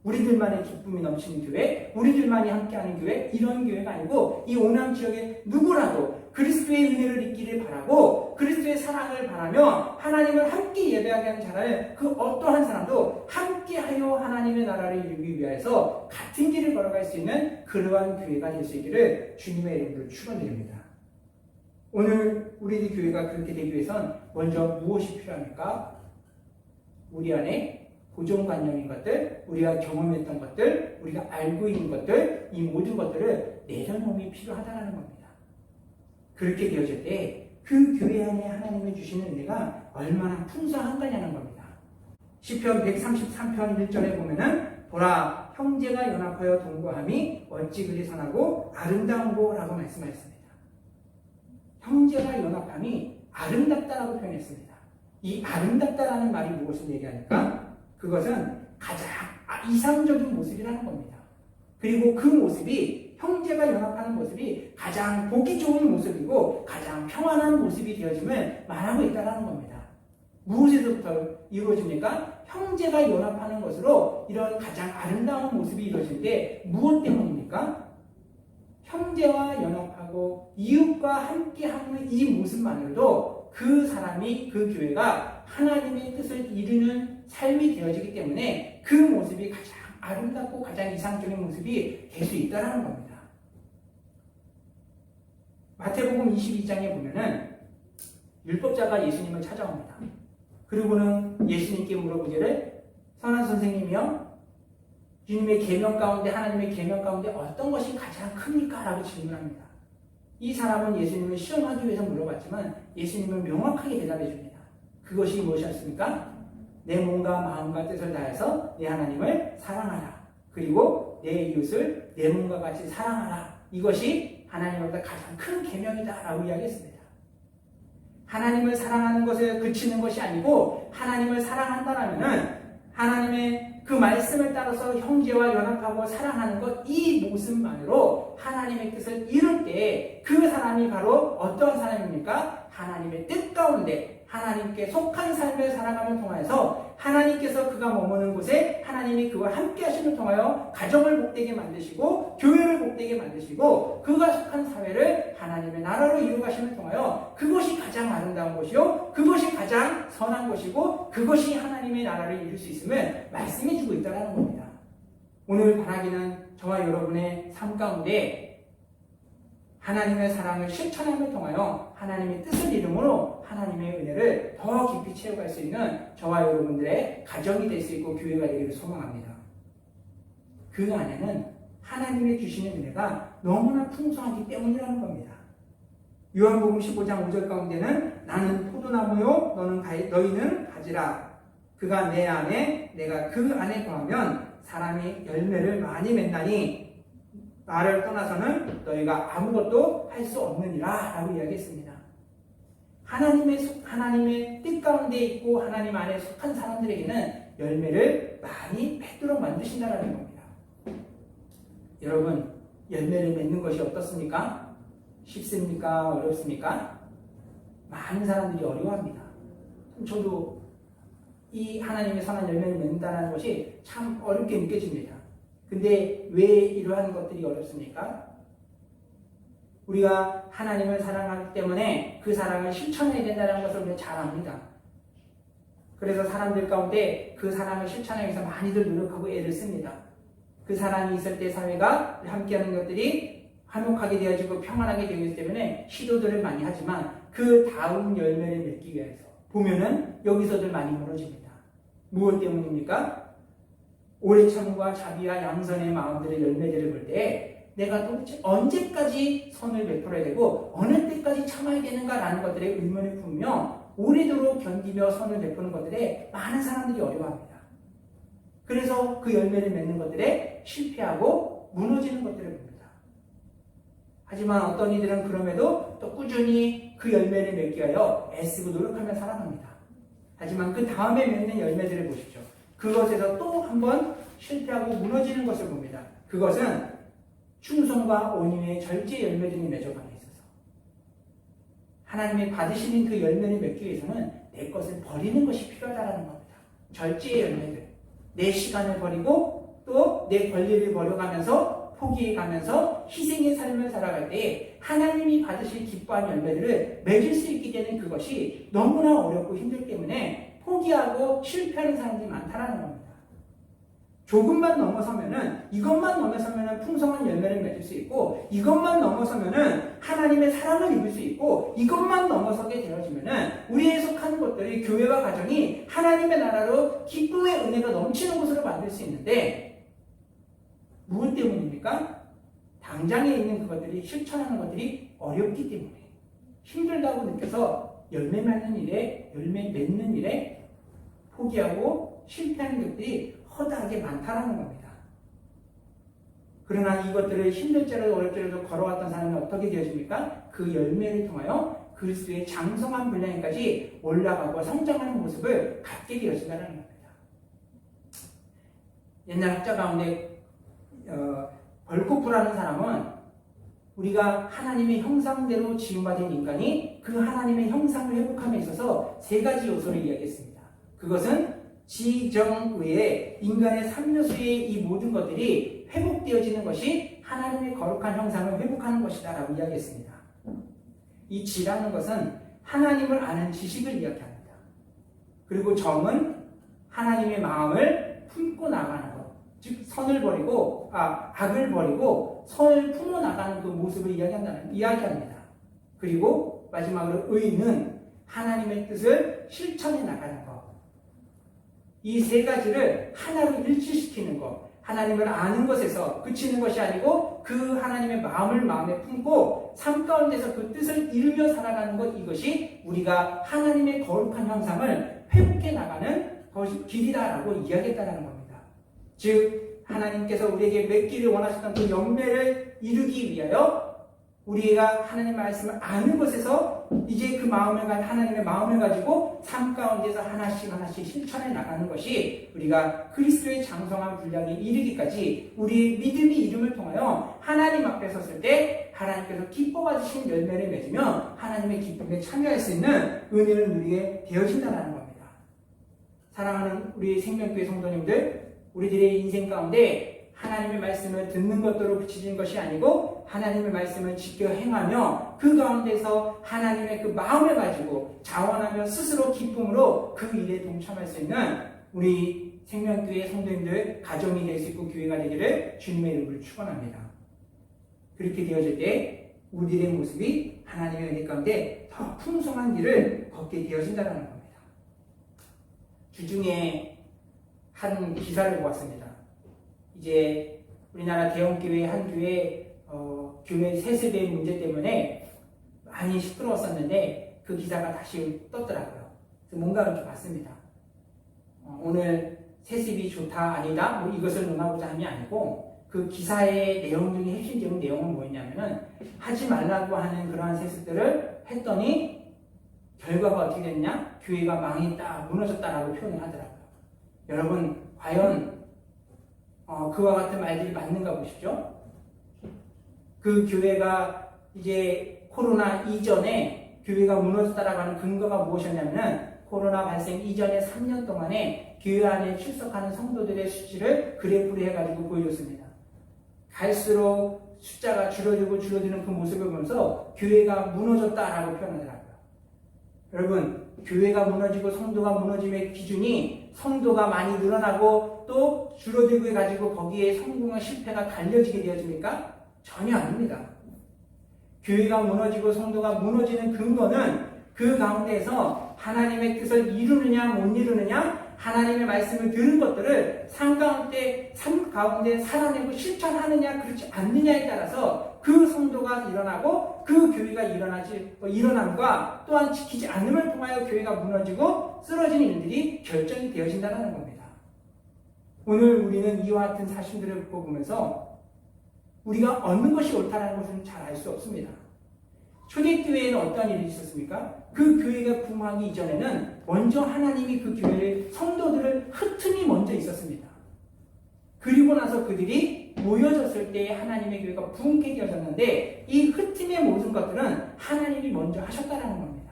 우리들만의 기쁨이 넘치는 교회, 우리들만이 함께하는 교회, 이런 교회가 아니고 이 오남 지역에 누구라도 그리스도의 은혜를 잊기를 바라고 그리스도의 사랑을 바라며 하나님을 함께 예배하게 하는 자를 그 어떠한 사람도 함께하여 하나님의 나라를 이루기 위해서 같은 길을 걸어갈 수 있는 그러한 교회가 될 수 있기를 주님의 이름으로 축원드립니다. 오늘 우리 교회가 그렇게 되기 위해선 먼저 무엇이 필요합니까? 우리 안에 고정관념인 것들, 우리가 경험했던 것들, 우리가 알고 있는 것들, 이 모든 것들을 내려놓음이 필요하다는 겁니다. 그렇게 되어질 때 그 교회 안에 하나님이 주시는 은혜가 얼마나 풍성한가냐는 겁니다. 시편 133편 1절에 보면은 보라, 형제가 연합하여 동거함이 어찌 그리 선하고 아름다운고 라고 말씀하셨습니다. 형제가 연합함이 아름답다라고 표현했습니다. 이 아름답다라는 말이 무엇을 얘기하니까 그것은 가장 이상적인 모습이라는 겁니다. 그리고 그 모습이 형제가 연합하는 모습이 가장 보기 좋은 모습이고 가장 평안한 모습이 되어짐을 말하고 있다는 겁니다. 무엇에서부터 이루어집니까? 형제가 연합하는 것으로 이런 가장 아름다운 모습이 이루어질 때 무엇 때문입니까? 형제와 연합하고 이웃과 함께하는 이 모습만으로도 그 사람이 그 교회가 하나님의 뜻을 이루는 삶이 되어지기 때문에 그 모습이 가장 아름답고 가장 이상적인 모습이 될 수 있다는 겁니다. 마태복음 22장에 보면은 율법자가 예수님을 찾아옵니다. 그리고는 예수님께 물어보기를 선한 선생님이요, 주님의 계명 가운데 하나님의 계명 가운데 어떤 것이 가장 큽니까? 라고 질문합니다. 이 사람은 예수님을 시험하기 위해서 물어봤지만 예수님은 명확하게 대답해 줍니다. 그것이 무엇이었습니까? 내 몸과 마음과 뜻을 다해서 내 하나님을 사랑하라. 그리고 내 이웃을 내 몸과 같이 사랑하라. 이것이 하나님보다 가장 큰 계명이다 라고 이야기했습니다. 하나님을 사랑하는 것에 그치는 것이 아니고 하나님을 사랑한다라면은 하나님의 그 말씀을 따라서 형제와 연합하고 사랑하는 것, 이 모습만으로 하나님의 뜻을 이룰 때 그 사람이 바로 어떤 사람입니까? 하나님의 뜻 가운데 하나님께 속한 삶을 살아가면 통하여서 하나님께서 그가 머무는 곳에 하나님이 그와 함께 하심을 통하여 가정을 복되게 만드시고 교회를 복되게 만드시고 그가 속한 사회를 하나님의 나라로 이루가심을 통하여 그것이 가장 아름다운 것이요 그것이 가장 선한 것이고 그것이 하나님의 나라를 이룰 수 있음을 말씀해 주고 있다는 겁니다. 오늘 바라기는 저와 여러분의 삶 가운데 하나님의 사랑을 실천함을 통하여 하나님의 뜻을 이루므로 하나님의 은혜를 더 깊이 채워갈 수 있는 저와 여러분들의 가정이 될 수 있고 교회가 되기를 소망합니다. 그 안에는 하나님의 주시는 은혜가 너무나 풍성하기 때문이라는 겁니다. 요한복음 15장 5절 가운데는 나는 포도나무요 너희는 가지라. 그가 내 안에 내가 그 안에 거하면 사람이 열매를 많이 맺나니 나를 떠나서는 너희가 아무것도 할 수 없느니라 라고 이야기했습니다. 하나님의 뜻 가운데 있고 하나님 안에 속한 사람들에게는 열매를 많이 맺도록 만드신다는 겁니다. 여러분, 열매를 맺는 것이 어떻습니까? 쉽습니까? 어렵습니까? 많은 사람들이 어려워합니다. 저도 이 하나님의 선한 열매를 맺는다는 것이 참 어렵게 느껴집니다. 근데 왜 이러한 것들이 어렵습니까? 우리가 하나님을 사랑하기 때문에 그 사랑을 실천해야 된다는 것을 우리가 잘 압니다. 그래서 사람들 가운데 그 사랑을 실천하기 위해서 많이들 노력하고 애를 씁니다. 그 사랑이 있을 때 사회가 함께하는 것들이 화목하게 되어지고 평안하게 되기 때문에 시도들을 많이 하지만 그 다음 열매를 맺기 위해서 보면은 여기서들 많이 무너집니다. 무엇 때문입니까? 오래 참과 자비와 양선의 마음들의 열매들을 볼 때 내가 도대체 언제까지 선을 베풀어야 되고 어느 때까지 참아야 되는가라는 것들에 의문을 품으며 오래도록 견디며 선을 베푸는 것들에 많은 사람들이 어려워합니다. 그래서 그 열매를 맺는 것들에 실패하고 무너지는 것들을 봅니다. 하지만 어떤 이들은 그럼에도 또 꾸준히 그 열매를 맺기 위하여 애쓰고 노력하며 살아갑니다. 하지만 그 다음에 맺는 열매들을 보십시오. 그것에서 또 한 번 실패하고 무너지는 것을 봅니다. 그것은 충성과 온유의 절제 열매들이 맺어가게 있어서 하나님이 받으시는 그 열매를 맺기 위해서는 내 것을 버리는 것이 필요하다는 겁니다. 절제의 열매들, 내 시간을 버리고 또 내 권리를 버려가면서 포기해가면서 희생의 삶을 살아갈 때 하나님이 받으실 기뻐한 열매들을 맺을 수 있게 되는 그것이 너무나 어렵고 힘들기 때문에 포기하고 실패하는 사람들이 많다는 겁니다. 조금만 넘어서면은 이것만 넘어서면은 풍성한 열매를 맺을 수 있고 이것만 넘어서면은 하나님의 사랑을 입을 수 있고 이것만 넘어서게 되어지면은 우리의 속한 것들이 교회와 가정이 하나님의 나라로 기쁨의 은혜가 넘치는 곳으로 만들 수 있는데 무엇 때문입니까? 당장에 있는 그것들이 실천하는 것들이 어렵기 때문에 힘들다고 느껴서 열매 맺는 일에 포기하고 실패하는 것들이 허다하게 많다는 겁니다. 그러나 이것들을 힘들지라도 어렵지라도 걸어왔던 사람은 어떻게 되어집니까? 그 열매를 통하여 그리스도의 장성한 분량까지 올라가고 성장하는 모습을 갖게 되어진다는 겁니다. 옛날 학자 가운데 벌코프라는 사람은 우리가 하나님의 형상대로 지음받은 인간이 그 하나님의 형상을 회복함에 있어서 세 가지 요소를 이야기했습니다. 그것은 지정의의 인간의 3요소의 이 모든 것들이 회복되어지는 것이 하나님의 거룩한 형상을 회복하는 것이다 라고 이야기했습니다. 이 지라는 것은 하나님을 아는 지식을 이야기합니다. 그리고 정은 하나님의 마음을 품고 나가는 것, 즉 선을 버리고 악을 버리고 선을 품어 나가는 그 모습을 이야기합니다. 그리고 마지막으로 의는 하나님의 뜻을 실천해 나가는 것. 이 세 가지를 하나로 일치시키는 것, 하나님을 아는 것에서 그치는 것이 아니고 그 하나님의 마음을 마음에 품고 삶 가운데서 그 뜻을 이루며 살아가는 것, 이것이 우리가 하나님의 거룩한 형상을 회복해 나가는 것이 길이다라고 이야기했다는 겁니다. 즉 하나님께서 우리에게 맺기를 원하셨던 그 열매를 이루기 위하여 우리가 하나님의 말씀을 아는 것에서 이제 그 하나님의 마음을 가지고 삶 가운데서 하나씩 실천해 나가는 것이 우리가 그리스도의 장성한 분량에 이르기까지 우리의 믿음의 이름을 통하여 하나님 앞에 섰을 때 하나님께서 기뻐 받으신 열매를 맺으며 하나님의 기쁨에 참여할 수 있는 은혜를 누리게 되어진다는 겁니다. 사랑하는 우리 생명교회 성도님들, 우리들의 인생 가운데 하나님의 말씀을 듣는 것으로 그치는 것이 아니고 하나님의 말씀을 지켜 행하며 그 가운데서 하나님의 그 마음을 가지고 자원하며 스스로 기쁨으로 그 일에 동참할 수 있는 우리 생명교회 성도님들 가정이 될 수 있고 교회가 되기를 주님의 이름으로 축원합니다. 그렇게 되어질 때 우리들의 모습이 하나님의 은혜 가운데 더 풍성한 길을 걷게 되어진다는 겁니다. 주중에 한 기사를 보았습니다. 이제 우리나라 대형교회 한 교회 교회 세습의 문제 때문에 많이 시끄러웠었는데 그 기사가 다시 떴더라고요. 그래서 뭔가를 좀 봤습니다. 오늘 세습이 좋다 아니다 뭐 이것을 논하고자 함이 아니고 그 기사의 내용 중에 핵심적인 내용은 뭐였냐면은 하지 말라고 하는 그러한 세습들을 했더니 결과가 어떻게 됐냐? 교회가 망했다, 무너졌다라고 표현을 하더라고요. 여러분 과연 그와 같은 말들이 맞는가 보십시오. 그 교회가 이제 코로나 이전에 교회가 무너졌다라고 하는 근거가 무엇이었냐면은 코로나 발생 이전에 3년 동안에 교회 안에 출석하는 성도들의 수치를 그래프로 해가지고 보여줬습니다. 갈수록 숫자가 줄어드는 그 모습을 보면서 교회가 무너졌다라고 표현하더라고요. 여러분, 교회가 무너지고 성도가 무너짐의 기준이 성도가 많이 늘어나고 또 줄어들고 해가지고 거기에 성공과 실패가 갈려지게 되어집니까? 전혀 아닙니다. 교회가 무너지고 성도가 무너지는 근거는 그 가운데에서 하나님의 뜻을 이루느냐 못 이루느냐, 하나님의 말씀을 들은 것들을 삶 가운데 살아내고 실천하느냐 그렇지 않느냐에 따라서 그 성도가 일어나고 그 교회가 일어남과 또한 지키지 않음을 통하여 교회가 무너지고 쓰러지는 일들이 결정이 되어진다는 겁니다. 오늘 우리는 이와 같은 사실들을 보면서 우리가 얻는 것이 옳다는 것은 잘 알 수 없습니다. 초대교회에는 어떤 일이 있었습니까? 그 교회가 부흥하기 이전에는 먼저 하나님이 그 교회를, 성도들을 흩음이 먼저 있었습니다. 그리고 나서 그들이 모여졌을 때 하나님의 교회가 부흥케 되어졌는데 이 흩음의 모든 것들은 하나님이 먼저 하셨다는 겁니다.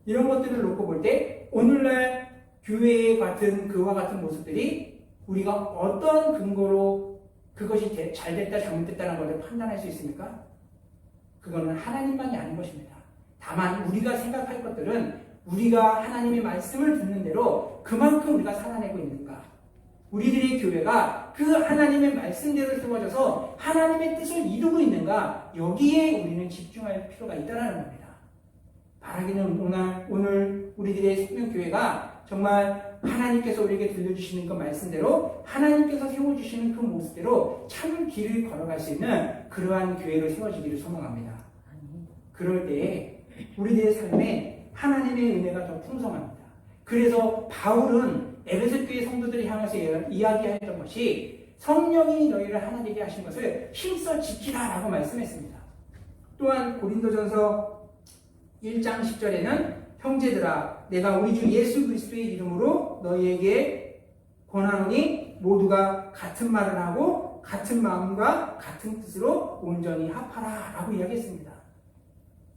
이런 것들을 놓고 볼 때 오늘날 교회의 그와 같은 모습들이 우리가 어떤 근거로 그것이 잘 됐다 잘못됐다는 것을 판단할 수 있습니까? 그거는 하나님만이 아닌 것입니다. 다만 우리가 생각할 것들은 우리가 하나님의 말씀을 듣는 대로 그만큼 우리가 살아내고 있는가, 우리들의 교회가 그 하나님의 말씀대로 세워져서 하나님의 뜻을 이루고 있는가, 여기에 우리는 집중할 필요가 있다는 겁니다. 바라기는 오늘 우리들의 생명교회가 정말 하나님께서 우리에게 들려주시는 그 말씀대로 하나님께서 세워주시는 그 모습대로 참 길을 걸어갈 수 있는 그러한 교회로 세워지기를 소망합니다. 그럴 때에 우리들의 삶에 하나님의 은혜가 더 풍성합니다. 그래서 바울은 에베소 교회 성도들을 향해서 이야기했던 것이 성령이 너희를 하나 되게 하신 것을 힘써 지키라라고 말씀했습니다. 또한 고린도전서 1장 10절에는 형제들아, 내가 우리 주 예수 그리스도의 이름으로 너희에게 권하노니 모두가 같은 말을 하고 같은 마음과 같은 뜻으로 온전히 합하라 라고 이야기했습니다.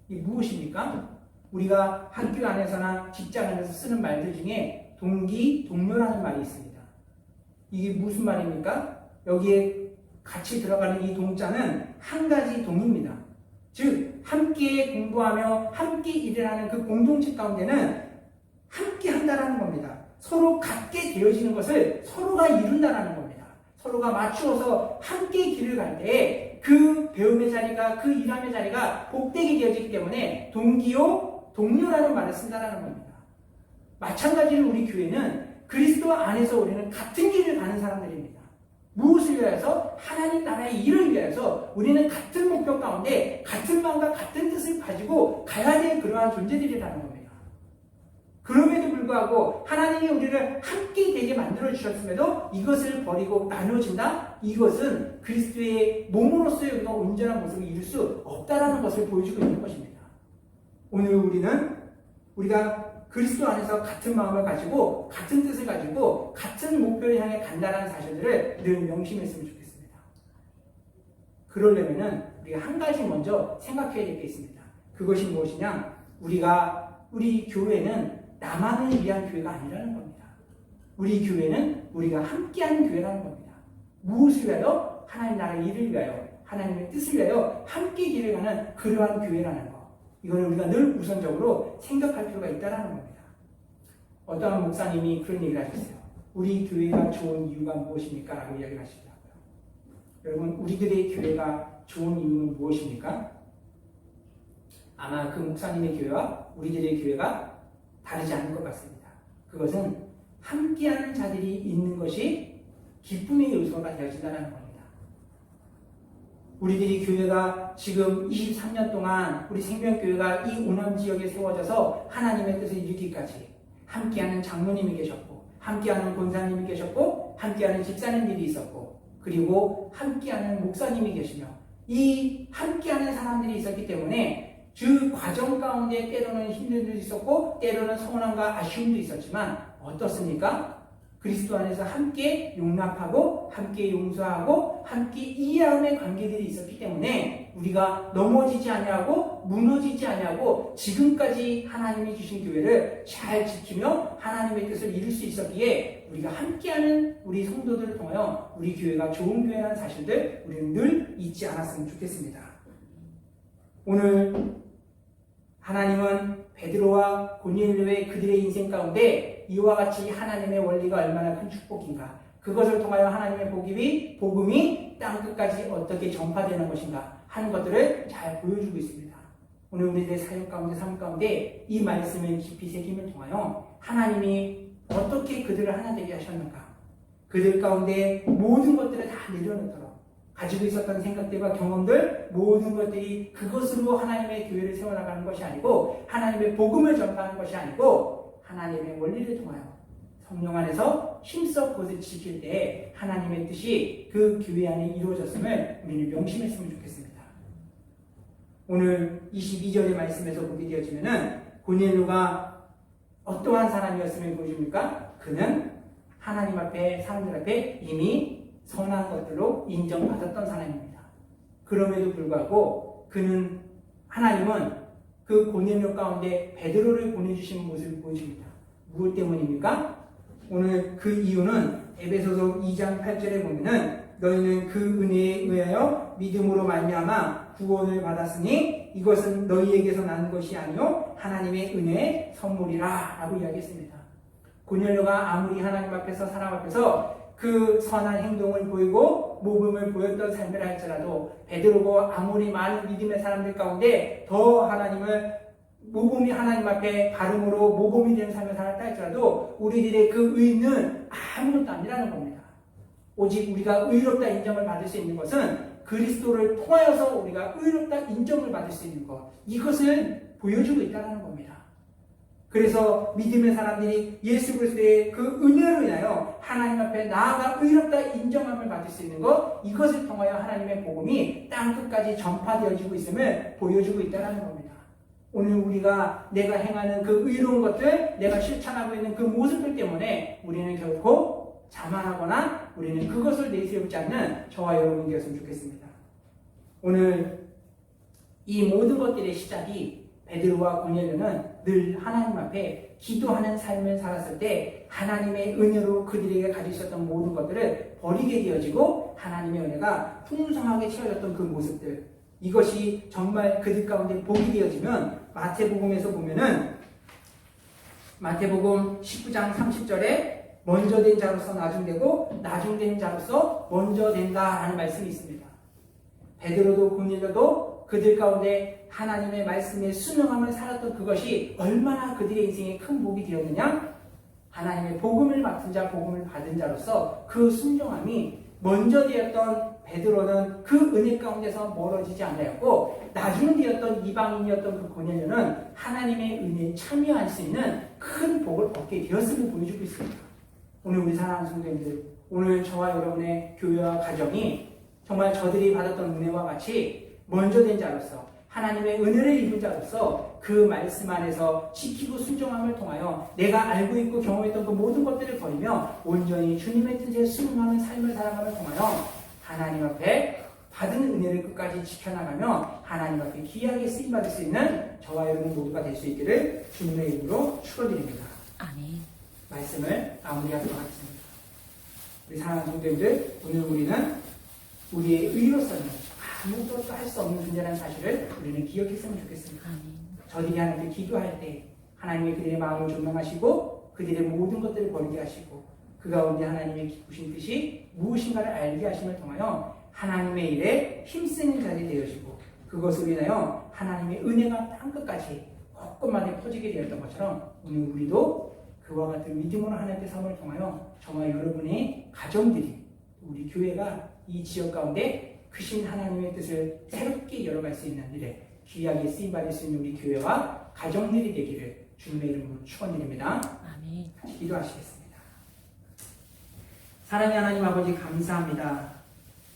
이게 무엇입니까? 우리가 학교 안에서나 직장 안에서 쓰는 말들 중에 동기, 동료라는 말이 있습니다. 이게 무슨 말입니까? 여기에 같이 들어가는 이 동자는 한 가지 동입니다. 즉 함께 공부하며 함께 일을 하는 그 공동체 가운데는 함께 한다라는 겁니다. 서로 같게 되어지는 것을 서로가 이룬다라는 겁니다. 서로가 맞추어서 함께 길을 갈 때 그 배움의 자리가, 그 일함의 자리가 복되게 되어지기 때문에 동기요, 동료라는 말을 쓴다라는 겁니다. 마찬가지로 우리 교회는 그리스도 안에서 우리는 같은 길을 가는 사람들입니다. 무엇을 위하여서? 하나님 나라의 일을 위하여서 우리는 같은 목표 가운데 같은 마음과 같은 뜻을 가지고 가야 될 그러한 존재들이라는 겁니다. 그럼에도 불구하고 하나님이 우리를 함께 되게 만들어 주셨음에도 이것을 버리고 나눠진다? 이것은 그리스도의 몸으로서의 우리가 온전한 모습을 이룰 수 없다라는 것을 보여주고 있는 것입니다. 오늘 우리가 그리스도 안에서 같은 마음을 가지고 같은 뜻을 가지고 같은 목표를 향해 간다는 사실들을 늘 명심했으면 좋겠습니다. 그러려면은 우리가 한 가지 먼저 생각해야 될 게 있습니다. 그것이 무엇이냐? 우리 교회는 나만을 위한 교회가 아니라는 겁니다. 우리 교회는 우리가 함께하는 교회라는 겁니다. 무엇을 위하여? 하나님 나라의 일을 위하여, 하나님의 뜻을 위하여 함께 길을 가는 그러한 교회라는 것. 이거는 우리가 늘 우선적으로 생각할 필요가 있다는 겁니다. 어떠한 목사님이 그런 얘기를 하셨어요. 우리 교회가 좋은 이유가 무엇입니까? 라고 이야기를 하시더라고요. 여러분, 우리들의 교회가 좋은 이유는 무엇입니까? 아마 그 목사님의 교회와 우리들의 교회가 다르지 않을 것 같습니다. 그것은 함께하는 자들이 있는 것이 기쁨의 요소가 되어진다는 겁니다. 우리들이 교회가 지금 23년 동안 우리 생명교회가 이 오남 지역에 세워져서 하나님의 뜻을 이루기까지 함께하는 장로님이 계셨고, 함께하는 권사님이 계셨고, 함께하는 집사님들이 있었고, 그리고 함께하는 목사님이 계시며, 이 함께하는 사람들이 있었기 때문에 그 과정 가운데 때로는 힘든 일도 있었고 때로는 서운함과 아쉬움도 있었지만 어떻습니까? 그리스도 안에서 함께 용납하고 함께 용서하고 함께 이해함의 관계들이 있었기 때문에 우리가 넘어지지 아니하고 무너지지 아니하고 지금까지 하나님이 주신 교회를 잘 지키며 하나님의 뜻을 이룰 수 있었기에 우리가 함께하는 우리 성도들을 통하여 우리 교회가 좋은 교회라는 사실들 우리는 늘 잊지 않았으면 좋겠습니다. 오늘 하나님은 베드로와 고넬료의 그들의 인생 가운데 이와 같이 하나님의 원리가 얼마나 큰 축복인가, 그것을 통하여 하나님의 복음이 땅끝까지 어떻게 전파되는 것인가 하는 것들을 잘 보여주고 있습니다. 오늘 우리들의 사역 가운데 삶 가운데 이 말씀을 깊이 새김을 통하여 하나님이 어떻게 그들을 하나 되게 하셨는가, 그들 가운데 모든 것들을 다 내려놓도록 가지고 있었던 생각들과 경험들 모든 것들이 그것으로 하나님의 교회를 세워나가는 것이 아니고 하나님의 복음을 전파하는 것이 아니고 하나님의 원리를 통하여 성령 안에서 힘써 그것을 지킬 때 하나님의 뜻이 그 교회 안에 이루어졌음을 우리는 명심했으면 좋겠습니다. 오늘 22절의 말씀에서 보게 되어지면은 고넬료가 어떠한 사람이었음을 보여줍니까? 그는 하나님 앞에 사람들 앞에 이미 선한 것들로 인정받았던 사람입니다. 그럼에도 불구하고 하나님은 그 고넬료 가운데 베드로를 보내주신 모습을 보여줍니다. 무엇 때문입니까? 오늘 그 이유는 에베소서 2장 8절에 보면은 너희는 그 은혜에 의하여 믿음으로 말미암아 구원을 받았으니 이것은 너희에게서 난 것이 아니요 하나님의 은혜의 선물이라 라고 이야기했습니다. 고넬료가 아무리 하나님 앞에서 사람 앞에서 그 선한 행동을 보이고 모범을 보였던 삶을 할지라도 베드로가 아무리 많은 믿음의 사람들 가운데 더 모범이 하나님 앞에 발음으로 모범이 되는 삶을 살았다 할지라도 우리들의 그 의는 아무것도 아니라는 겁니다. 오직 우리가 의롭다 인정을 받을 수 있는 것은 그리스도를 통하여서 우리가 의롭다 인정을 받을 수 있는 것, 이것을 보여주고 있다는 겁니다. 그래서 믿음의 사람들이 예수 그리스도의 그 은혜로 인하여 하나님 앞에 나아가 의롭다 인정함을 받을 수 있는 것, 이것을 통하여 하나님의 복음이 땅끝까지 전파되어지고 있음을 보여주고 있다는 겁니다. 오늘 내가 행하는 그 의로운 것들, 내가 실천하고 있는 그 모습들 때문에 우리는 결코 자만하거나 우리는 그것을 내세우지 않는 저와 여러분이 되었으면 좋겠습니다. 오늘 이 모든 것들의 시작이 베드로와 고넬료는 늘 하나님 앞에 기도하는 삶을 살았을 때 하나님의 은혜로 그들에게 가지고 있었던 모든 것들을 버리게 되어지고 하나님의 은혜가 풍성하게 채워졌던 그 모습들, 이것이 정말 그들 가운데 복이 되어지면 마태복음에서 보면은 마태복음 19장 30절에 먼저 된 자로서 나중되고 나중된 자로서 먼저 된다라는 말씀이 있습니다. 베드로도 고넬료도 그들 가운데 하나님의 말씀에 순응함을 살았던 그것이 얼마나 그들의 인생에 큰 복이 되었느냐? 하나님의 복음을 맡은 자, 복음을 받은 자로서 그 순종함이 먼저 되었던 베드로는 그 은혜 가운데서 멀어지지 않았고 나중 되었던 이방인이었던 그 고넬료는 하나님의 은혜에 참여할 수 있는 큰 복을 얻게 되었음을 보여주고 있습니다. 오늘 우리 사랑하는 성도님들, 오늘 저와 여러분의 교회와 가정이 정말 저들이 받았던 은혜와 같이 먼저 된 자로서 하나님의 은혜를 입은 자로서 그 말씀 안에서 지키고 순종함을 통하여 내가 알고 있고 경험했던 그 모든 것들을 버리며 온전히 주님의 뜻에 순응하는 삶을 살아감을 통하여 하나님 앞에 받은 은혜를 끝까지 지켜나가며 하나님 앞에 귀하게 쓰임받을 수 있는 저와 여러분 모두가 될 수 있기를 주님의 이름으로 축원드립니다. 아멘. 말씀을 마무리하도록 하겠습니다. 우리 사랑하는 성도님들, 오늘 우리는 우리의 의로서는 아무것도 할 수 없는 존재라는 사실을 우리는 기억했으면 좋겠습니다. 아멘. 저들이 하나님께 기도할 때 하나님이 그들의 마음을 조명하시고 그들의 모든 것들을 버리게 하시고 그 가운데 하나님의 기쁘신 뜻이 무엇인가를 알게 하심을 통하여 하나님의 일에 힘쓰는 자들이 되어지고 그것으로 인하여 하나님의 은혜가 땅끝까지 곳곳마다 퍼지게 되었던 것처럼 오늘 우리도 그와 같은 믿음으로 하나님의 삶을 통하여 저와 여러분의 가정들이 우리 교회가 이 지역 가운데 크신 하나님의 뜻을 새롭게 열어갈 수 있는 일에 귀하게 쓰임받을 수 있는 우리 교회와 가정들이 되기를 주님의 이름으로 축원드립니다. 아멘. 같이 기도하시겠습니다. 사랑의 하나님 아버지 감사합니다.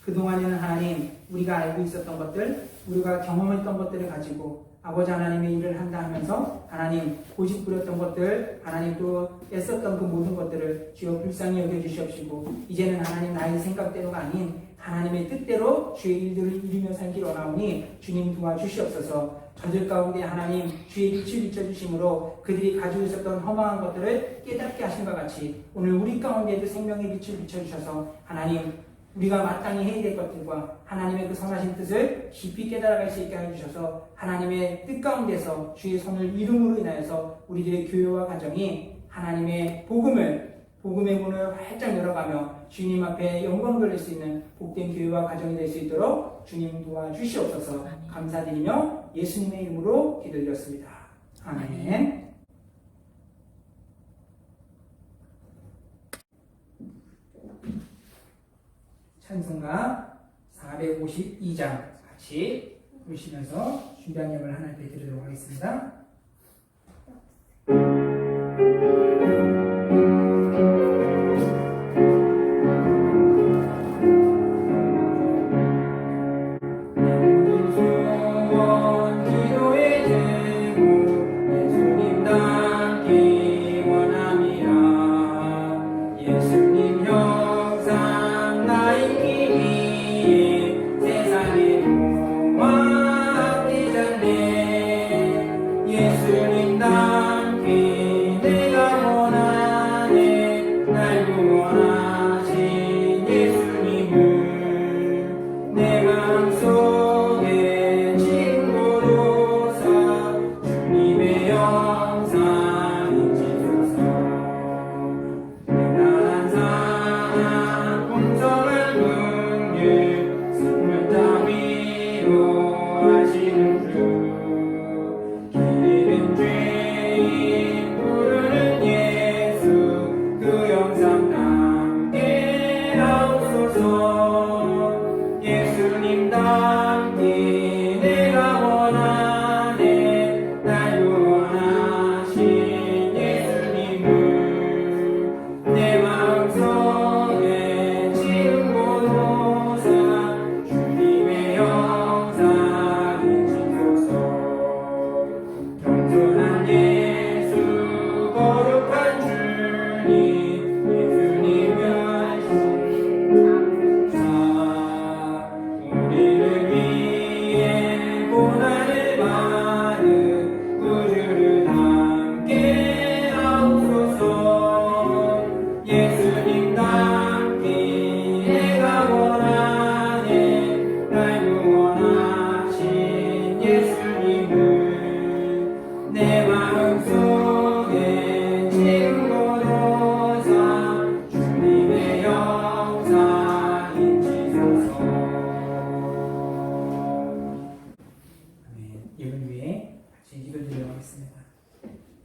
그동안에는 하나님 우리가 알고 있었던 것들, 우리가 경험했던 것들을 가지고 아버지 하나님의 일을 한다 하면서 하나님 고집 부렸던 것들, 하나님 또 애썼던 그 모든 것들을 주여 불쌍히 여겨주시옵시고 이제는 하나님 나의 생각대로가 아닌 하나님의 뜻대로 주의 일들을 이루며 살기로 원하오니 주님 도와주시옵소서. 저들 가운데 하나님 주의 빛을 비춰주심으로 그들이 가지고 있었던 허망한 것들을 깨닫게 하신것 같이 오늘 우리 가운데에도 생명의 빛을 비춰주셔서 하나님 우리가 마땅히 해야 될 것들과 하나님의 그 선하신 뜻을 깊이 깨달아갈 수 있게 해주셔서 하나님의 뜻 가운데서 주의 손을 이름으로 인하여서 우리들의 교회와 가정이 하나님의 복음의 문을 활짝 열어가며 주님 앞에 영광 돌릴 수 있는 복된 교회와 가정이 될 수 있도록 주님 도와주시옵소서. 감사드리며 예수님의 이름으로 기도드렸습니다. 아멘. 찬송가 452장 같이 보시면서 준비한 예물 하나 드리도록 하겠습니다.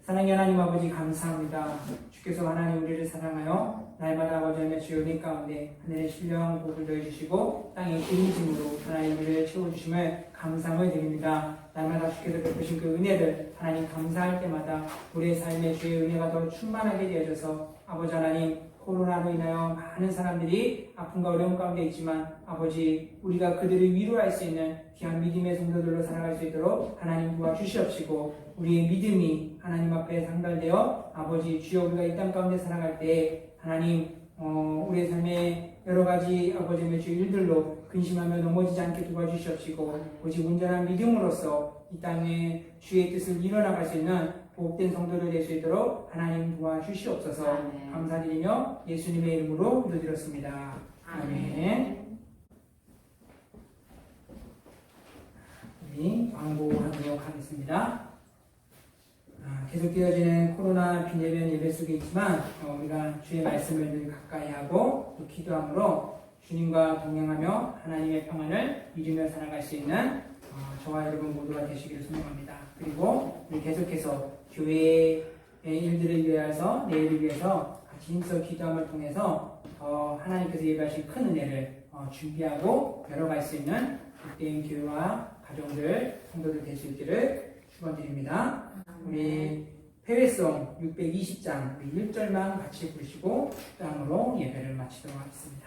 사랑의 하나님 아버지 감사합니다. 주께서 하나님 우리를 사랑하여 날마다 아버지 하나님의 주의 은혜 가운데 하늘의 신령한 복을 더해주시고 땅의 기름짐으로 하나님 우리를 채워주심을 감사함을 드립니다. 날마다 주께서 베푸신 그 은혜를 하나님 감사할 때마다 우리의 삶에 주의 은혜가 더 충만하게 되어져서 아버지 하나님 코로나로 인하여 많은 사람들이 아픔과 어려움 가운데 있지만 아버지 우리가 그들을 위로할 수 있는 귀한 믿음의 성도들로 살아갈 수 있도록 하나님 도와주시옵시고 우리의 믿음이 하나님 앞에 상달되어 아버지 주여 우리가 이 땅 가운데 살아갈 때 하나님 우리의 삶에 여러 가지 아버지의 주 일들로 근심하며 넘어지지 않게 도와주시옵시고 오직 온전한 믿음으로써 이 땅에 주의 뜻을 이뤄나갈 수 있는 복된 성도를 될 수 있도록 하나님 도와주시옵소서. 아멘. 감사드리며 예수님의 이름으로 기도드렸습니다. 아멘. 우리 광고하도록 하겠습니다. 계속되어지는 코로나 빈대변 예배 속에 있지만 우리가 주의 말씀을 늘 가까이 하고 또 기도함으로 주님과 동행하며 하나님의 평안을 이루며 살아갈 수 있는 저와 여러분 모두가 되시기를 소망합니다. 그리고 우리 계속해서 교회의 일들을 위해서 내일을 위해서 같이 힘써 기도함을 통해서 하나님께서 예배하신 큰 은혜를 준비하고 열어갈 수 있는 복된 교회와 가정들 성도들 될 수 있기를 축원드립니다. 우리 회외송 620장 1절만 같이 부르시고 다음으로 예배를 마치도록 하겠습니다.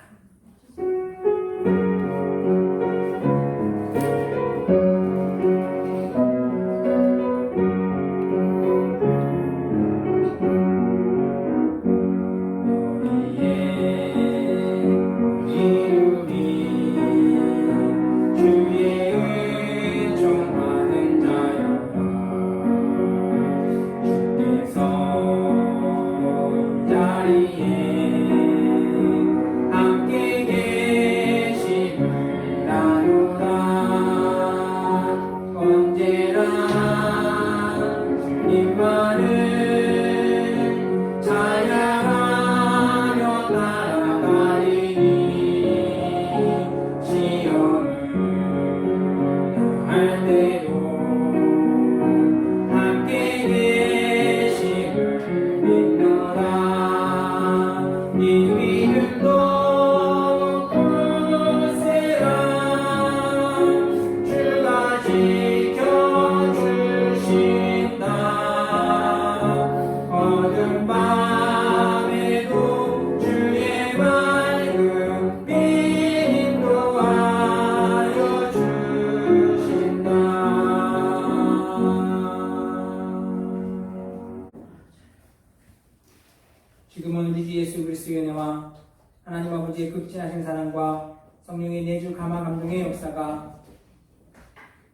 하나님 아버지의 극진하신 사랑과 성령의 내주 감화 감동의 역사가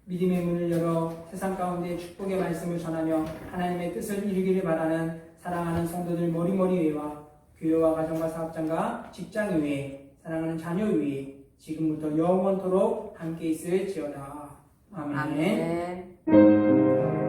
믿음의 문을 열어 세상 가운데 축복의 말씀을 전하며 하나님의 뜻을 이루기를 바라는 사랑하는 성도들 머리머리 위에와 교회와 가정과 사업장과 직장 위에 사랑하는 자녀 위에 지금부터 영원토록 함께 있을지어다. 아멘. 아멘.